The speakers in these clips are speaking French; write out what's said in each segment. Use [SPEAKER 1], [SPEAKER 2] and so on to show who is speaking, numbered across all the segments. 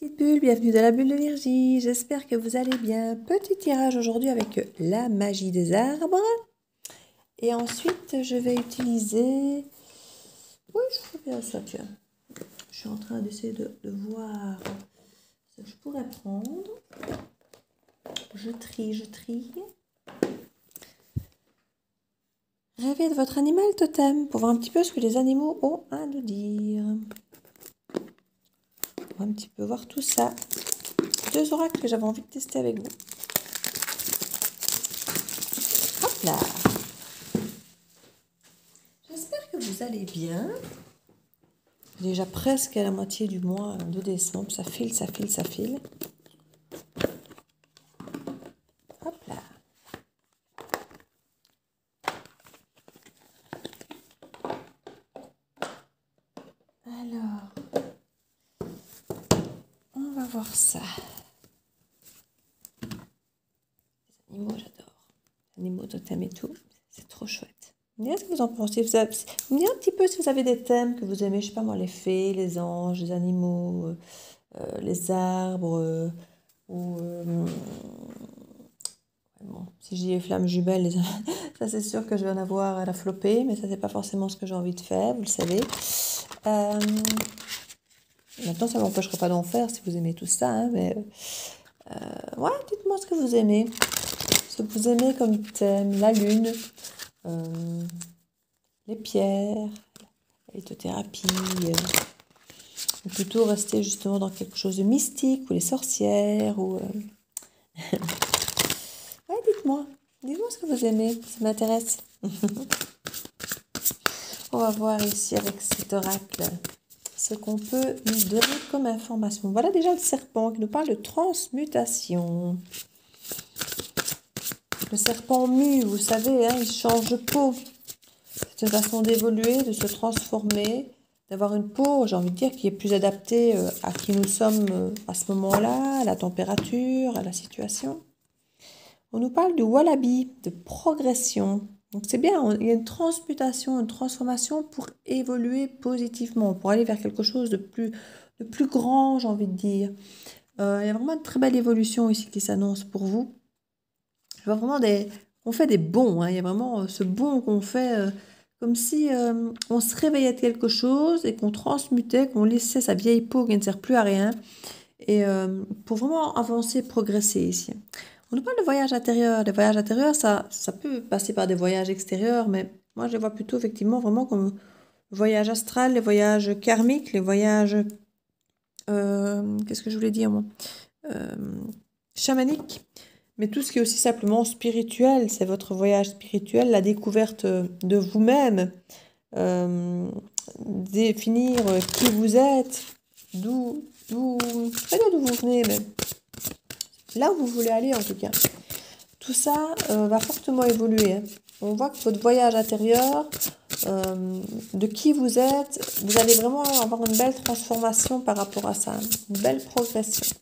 [SPEAKER 1] Petite bulle, bienvenue dans la bulle de Virgie, j'espère que vous allez bien. Petit tirage aujourd'hui avec la magie des arbres. Et ensuite, je vais utiliser... Oui, je fais bien ça, tiens. Je suis en train d'essayer de voir ce que je pourrais prendre. Je trie. Rêvez de votre animal totem pour voir un petit peu ce que les animaux ont à nous dire. On va un petit peu voir tout ça. Deux oracles que j'avais envie de tester avec vous. Hop là! J'espère que vous allez bien. Déjà presque à la moitié du mois de décembre. Ça file. Hop là! Alors, on va voir ça. Les animaux, j'adore. Les animaux totem et tout. C'est trop chouette. Vous me direz ce que vous en pensez. Vous me direz un petit peu si vous avez des thèmes que vous aimez. Je sais pas moi, les fées, les anges, les animaux, les arbres. Bon, si j'y ai flamme jumelle, ça c'est sûr que je vais en avoir à la flopée, mais ça c'est pas forcément ce que j'ai envie de faire, vous le savez. Maintenant, ça ne m'empêchera pas d'en faire si vous aimez tout ça, hein, mais ouais, dites-moi ce que vous aimez. Ce que vous aimez comme thème, la lune, les pierres, la lithothérapie, ou plutôt rester justement dans quelque chose de mystique, ou les sorcières, ou... Ouais, dites-moi ce que vous aimez, ça m'intéresse. On va voir ici avec cet oracle ce qu'on peut nous donner comme information. Voilà déjà le serpent qui nous parle de transmutation. Le serpent mue, vous savez, hein, il change de peau. C'est une façon d'évoluer, de se transformer, d'avoir une peau, j'ai envie de dire, qui est plus adaptée à qui nous sommes à ce moment-là, à la température, à la situation. On nous parle du wallaby, de progression. Donc c'est bien, il y a une transmutation, une transformation pour évoluer positivement, pour aller vers quelque chose de plus grand, j'ai envie de dire. Il y a vraiment une très belle évolution ici qui s'annonce pour vous. Je vois vraiment on fait des bonds, hein. Il y a vraiment ce bond qu'on fait comme si on se réveillait de quelque chose et qu'on transmutait, qu'on laissait sa vieille peau qui ne sert plus à rien. Et pour vraiment avancer, progresser ici. On nous parle de voyage intérieur. Les voyages intérieurs, ça peut passer par des voyages extérieurs, mais moi, je les vois plutôt effectivement vraiment comme le voyage astral, les voyages karmiques, les voyages... qu'est-ce que je voulais dire, moi chamaniques. Mais tout ce qui est aussi simplement spirituel, c'est votre voyage spirituel, la découverte de vous-même, définir qui vous êtes, je ne sais pas d'où vous venez, mais là où vous voulez aller en tout cas. Tout ça va fortement évoluer. Hein. On voit que votre voyage intérieur, de qui vous êtes, vous allez vraiment avoir une belle transformation par rapport à ça, une belle progression.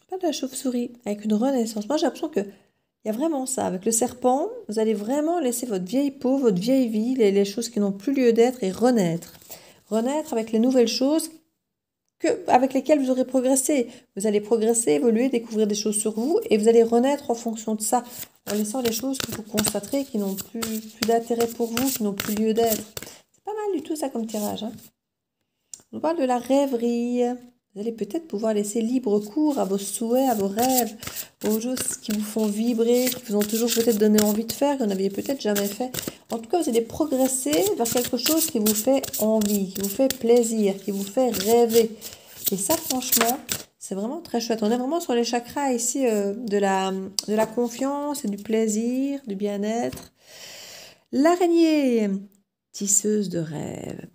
[SPEAKER 1] Pas de la chauve-souris, avec une renaissance. Moi j'ai l'impression que il y a vraiment ça. Avec le serpent, vous allez vraiment laisser votre vieille peau, votre vieille vie, les choses qui n'ont plus lieu d'être et renaître. Renaître avec les nouvelles choses avec lesquelles vous aurez progressé. Vous allez progresser, évoluer, découvrir des choses sur vous et vous allez renaître en fonction de ça, en laissant les choses que vous constaterez qui n'ont plus d'intérêt pour vous, qui n'ont plus lieu d'être. C'est pas mal du tout ça comme tirage. Hein. On parle de la rêverie. Vous allez peut-être pouvoir laisser libre cours à vos souhaits, à vos rêves, aux choses qui vous font vibrer, qui vous ont toujours peut-être donné envie de faire, que vous n'aviez peut-être jamais fait. En tout cas, vous allez progresser vers quelque chose qui vous fait envie, qui vous fait plaisir, qui vous fait rêver. Et ça, franchement, c'est vraiment très chouette. On est vraiment sur les chakras ici de la confiance et du plaisir, du bien-être. L'araignée, tisseuse de rêves.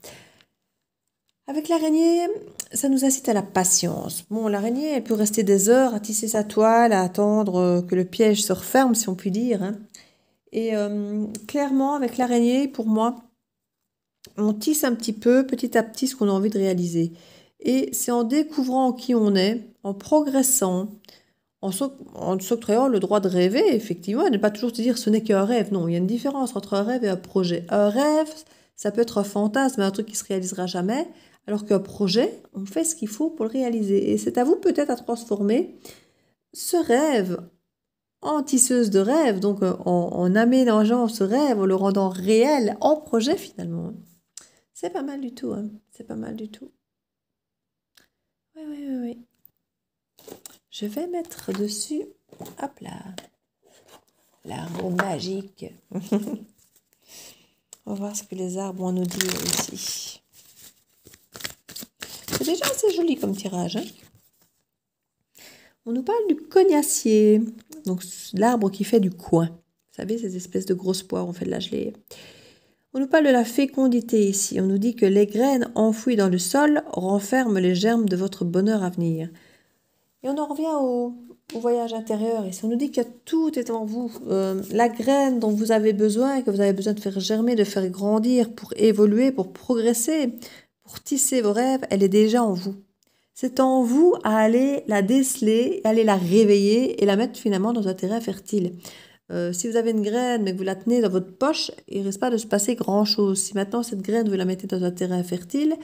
[SPEAKER 1] Avec l'araignée, ça nous incite à la patience. Bon, l'araignée, elle peut rester des heures à tisser sa toile, à attendre que le piège se referme, si on peut dire. Hein. Et clairement, avec l'araignée, pour moi, on tisse un petit peu, petit à petit, ce qu'on a envie de réaliser. Et c'est en découvrant qui on est, en progressant, en s'octroyant le droit de rêver, effectivement, et ne pas toujours se dire ce n'est qu'un rêve. Non, il y a une différence entre un rêve et un projet. Un rêve, Ça peut être un fantasme, un truc qui se réalisera jamais, alors qu'un projet, on fait ce qu'il faut pour le réaliser. Et c'est à vous peut-être à transformer ce rêve en tisseuse de rêve, donc en aménageant ce rêve, en le rendant réel, en projet finalement. C'est pas mal du tout, hein. C'est pas mal du tout. Oui, oui, oui, oui. Je vais mettre dessus, hop là, l'arbre magique. On va voir ce que les arbres ont à nous dire ici. C'est déjà assez joli comme tirage, hein. On nous parle du cognacier, donc l'arbre qui fait du coin. Vous savez, ces espèces de grosses poires, on fait de la gelée. On nous parle de la fécondité ici. On nous dit que les graines enfouies dans le sol renferment les germes de votre bonheur à venir. Et on en revient au voyage intérieur. Ici, on nous dit que tout est en vous. La graine dont vous avez besoin, que vous avez besoin de faire germer, de faire grandir, pour évoluer, pour progresser, pour tisser vos rêves, elle est déjà en vous. C'est en vous à aller la déceler, aller la réveiller et la mettre finalement dans un terrain fertile. Si vous avez une graine mais que vous la tenez dans votre poche, il ne risque pas de se passer grand-chose. Si maintenant cette graine, vous la mettez dans un terrain fertile,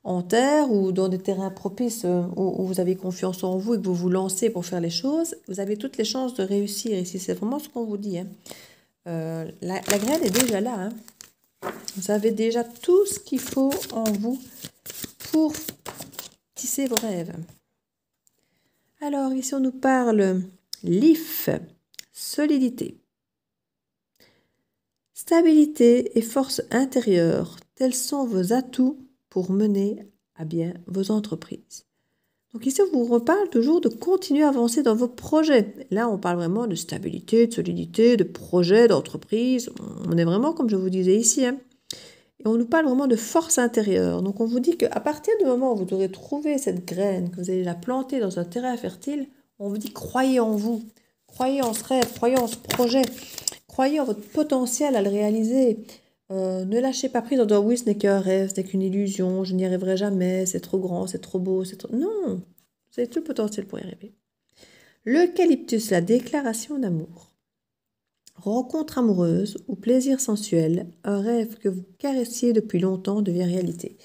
[SPEAKER 1] en terre ou dans des terrains propices où vous avez confiance en vous et que vous vous lancez pour faire les choses, vous avez toutes les chances de réussir. Ici, c'est vraiment ce qu'on vous dit, hein. La graine est déjà là, hein. Vous avez déjà tout ce qu'il faut en vous pour tisser vos rêves. Alors, ici, on nous parle l'IF, solidité, stabilité et force intérieure. Tels sont vos atouts pour mener à bien vos entreprises. Donc ici, on vous reparle toujours de continuer à avancer dans vos projets. Là, on parle vraiment de stabilité, de solidité, de projet, d'entreprise. On est vraiment, comme je vous disais ici, hein. Et on nous parle vraiment de force intérieure. Donc on vous dit qu'à partir du moment où vous aurez trouvé cette graine, que vous allez la planter dans un terrain fertile, on vous dit croyez en vous, croyez en ce rêve, croyez en ce projet, croyez en votre potentiel à le réaliser. Ne lâchez pas prise en disant oui, ce n'est qu'un rêve, ce n'est qu'une illusion, je n'y arriverai jamais, c'est trop grand, c'est trop beau, c'est trop... Non, vous avez tout le potentiel pour y arriver. L'eucalyptus, la déclaration d'amour. Rencontre amoureuse ou plaisir sensuel, un rêve que vous caressiez depuis longtemps devient réalité.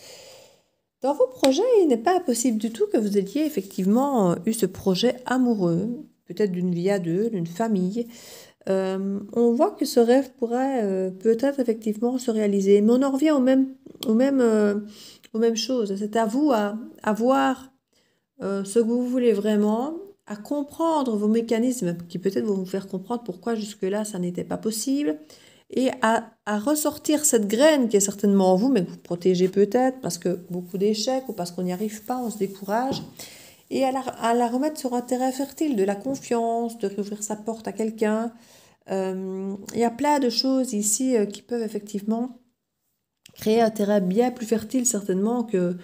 [SPEAKER 1] Dans vos projets, il n'est pas impossible du tout que vous ayez effectivement eu ce projet amoureux, peut-être d'une vie à deux, d'une famille. On voit que ce rêve pourrait peut-être effectivement se réaliser, mais on en revient aux mêmes choses. C'est à vous à voir ce que vous voulez vraiment, à comprendre vos mécanismes qui peut-être vont vous faire comprendre pourquoi jusque-là ça n'était pas possible et à ressortir cette graine qui est certainement en vous, mais que vous protégez peut-être parce que beaucoup d'échecs ou parce qu'on n'y arrive pas, on se décourage, et à la remettre sur un terrain fertile, de la confiance, de réouvrir sa porte à quelqu'un. Il y a plein de choses ici qui peuvent effectivement créer un terrain bien plus fertile certainement que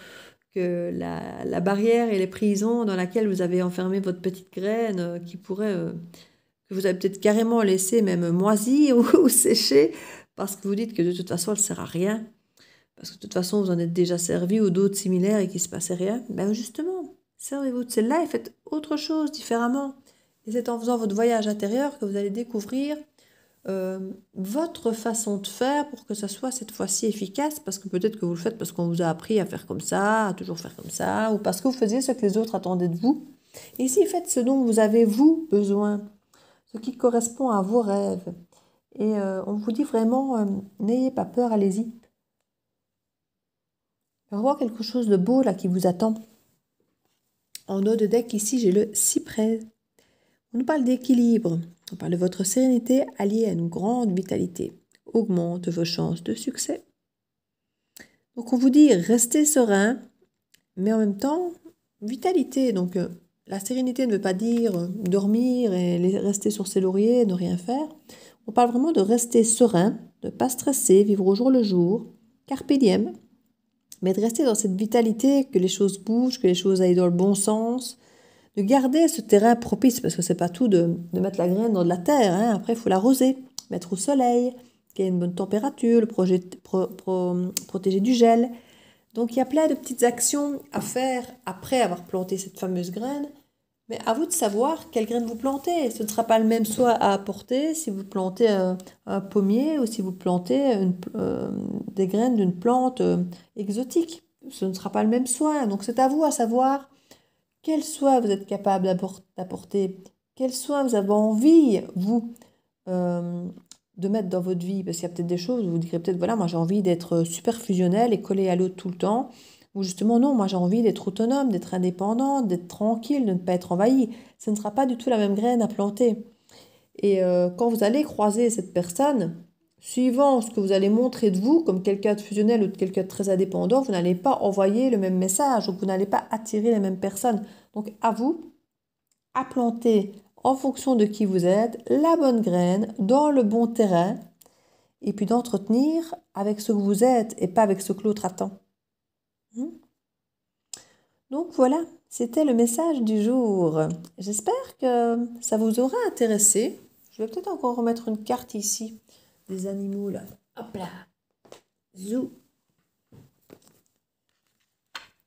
[SPEAKER 1] la barrière et les prisons dans laquelle vous avez enfermé votre petite graine qui pourrait, que vous avez peut-être carrément laissé même moisie ou sécher parce que vous dites que de toute façon elle ne sert à rien, parce que de toute façon vous en êtes déjà servi ou d'autres similaires et qu'il ne se passait rien. Ben justement, servez-vous de celle-là et faites autre chose différemment. Et c'est en faisant votre voyage intérieur que vous allez découvrir votre façon de faire pour que ça soit cette fois-ci efficace, parce que peut-être que vous le faites parce qu'on vous a appris à faire comme ça, à toujours faire comme ça, ou parce que vous faisiez ce que les autres attendaient de vous. Et ici, faites ce dont vous avez, vous, besoin, ce qui correspond à vos rêves. Et on vous dit vraiment, n'ayez pas peur, allez-y. Il va y avoir quelque chose de beau là qui vous attend. En haut de deck, ici, j'ai le cyprès. On nous parle d'équilibre. On parle de votre sérénité alliée à une grande vitalité. Augmente vos chances de succès. Donc on vous dit restez serein, mais en même temps, vitalité. Donc la sérénité ne veut pas dire dormir et rester sur ses lauriers, ne rien faire. On parle vraiment de rester serein, de ne pas stresser, vivre au jour le jour, carpe diem, mais de rester dans cette vitalité, que les choses bougent, que les choses aillent dans le bon sens, de garder ce terrain propice, parce que c'est pas tout de mettre la graine dans de la terre, hein. Après il faut l'arroser, mettre au soleil, qu'il y ait une bonne température, le protéger du gel. Donc il y a plein de petites actions à faire après avoir planté cette fameuse graine, Mais à vous de savoir quelle graine vous plantez. Ce ne sera pas le même soin à apporter si vous plantez un pommier ou si vous plantez des graines d'une plante exotique. Ce ne sera pas le même soin. Donc c'est à vous à savoir quel soin vous êtes capable d'apporter, quel soin vous avez envie, vous, de mettre dans votre vie. Parce qu'il y a peut-être des choses où vous direz peut-être, voilà, moi j'ai envie d'être super fusionnel et collé à l'autre tout le temps. Ou justement, non, moi j'ai envie d'être autonome, d'être indépendante, d'être tranquille, de ne pas être envahi. Ce ne sera pas du tout la même graine à planter. Et quand vous allez croiser cette personne, suivant ce que vous allez montrer de vous, comme quelqu'un de fusionnel ou de quelqu'un de très indépendant, vous n'allez pas envoyer le même message, donc vous n'allez pas attirer les mêmes personnes. Donc à vous, à planter en fonction de qui vous êtes, la bonne graine, dans le bon terrain, et puis d'entretenir avec ce que vous êtes et pas avec ce que l'autre attend. Donc voilà, c'était le message du jour. J'espère que ça vous aura intéressé. Je vais peut-être encore remettre une carte ici des animaux là. Hop là. Zou.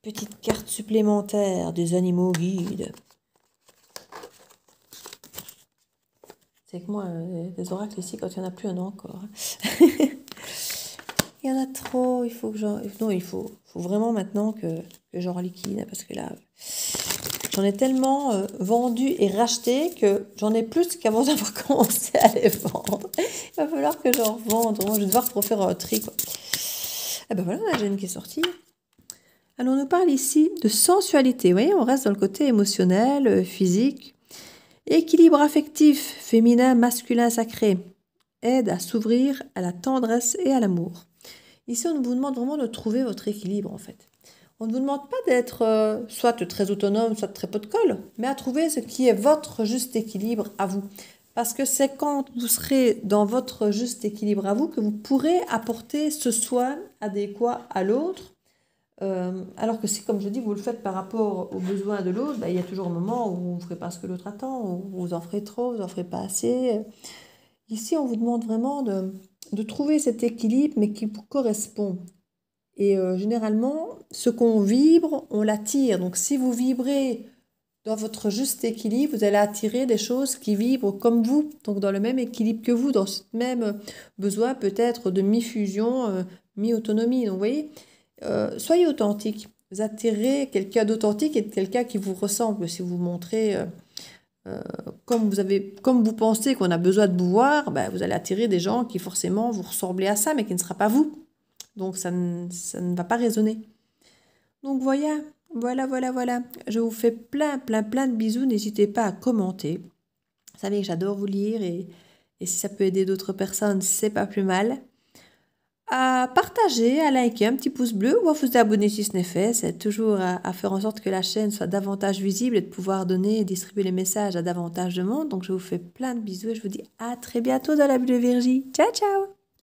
[SPEAKER 1] Petite carte supplémentaire des animaux guides. C'est que moi, les oracles ici, quand il n'y en a plus, il y en a encore. Il y en a trop, il faut que j'en... Non, il faut vraiment maintenant que j'en liquide, parce que là, j'en ai tellement vendu et racheté que j'en ai plus qu'avant d'avoir commencé à les vendre. Il va falloir que j'en revende. Je vais devoir refaire un tri, quoi. Ah ben voilà, la gêne qui est sortie. Alors, on nous parle ici de sensualité. Vous voyez, on reste dans le côté émotionnel, physique. Équilibre affectif, féminin, masculin, sacré. Aide à s'ouvrir à la tendresse et à l'amour. Ici, on vous demande vraiment de trouver votre équilibre, en fait. On ne vous demande pas d'être soit très autonome, soit très pot de colle, mais à trouver ce qui est votre juste équilibre à vous. Parce que c'est quand vous serez dans votre juste équilibre à vous que vous pourrez apporter ce soin adéquat à l'autre. Alors que si, comme je dis, vous le faites par rapport aux besoins de l'autre, il y a toujours un moment où vous ne ferez pas ce que l'autre attend, où vous en ferez trop, vous en ferez pas assez. Ici, on vous demande vraiment de trouver cet équilibre, mais qui vous correspond. Et généralement, ce qu'on vibre, on l'attire. Donc, si vous vibrez dans votre juste équilibre, vous allez attirer des choses qui vibrent comme vous, donc dans le même équilibre que vous, dans ce même besoin peut-être de mi-fusion, mi-autonomie. Donc, vous voyez, soyez authentique. Vous attirez quelqu'un d'authentique et de quelqu'un qui vous ressemble. Si vous montrez comme vous pensez qu'on a besoin de vous voir, vous allez attirer des gens qui forcément vous ressemblez à ça, mais qui ne sera pas vous. Donc ça ne va pas résonner. Donc voilà. Je vous fais plein de bisous. N'hésitez pas à commenter. Vous savez que j'adore vous lire et si ça peut aider d'autres personnes, c'est pas plus mal. À partager, à liker, un petit pouce bleu ou à vous abonner si ce n'est fait. C'est toujours à faire en sorte que la chaîne soit davantage visible et de pouvoir donner et distribuer les messages à davantage de monde. Donc je vous fais plein de bisous et je vous dis à très bientôt dans la bulle de Virgie. Ciao, ciao!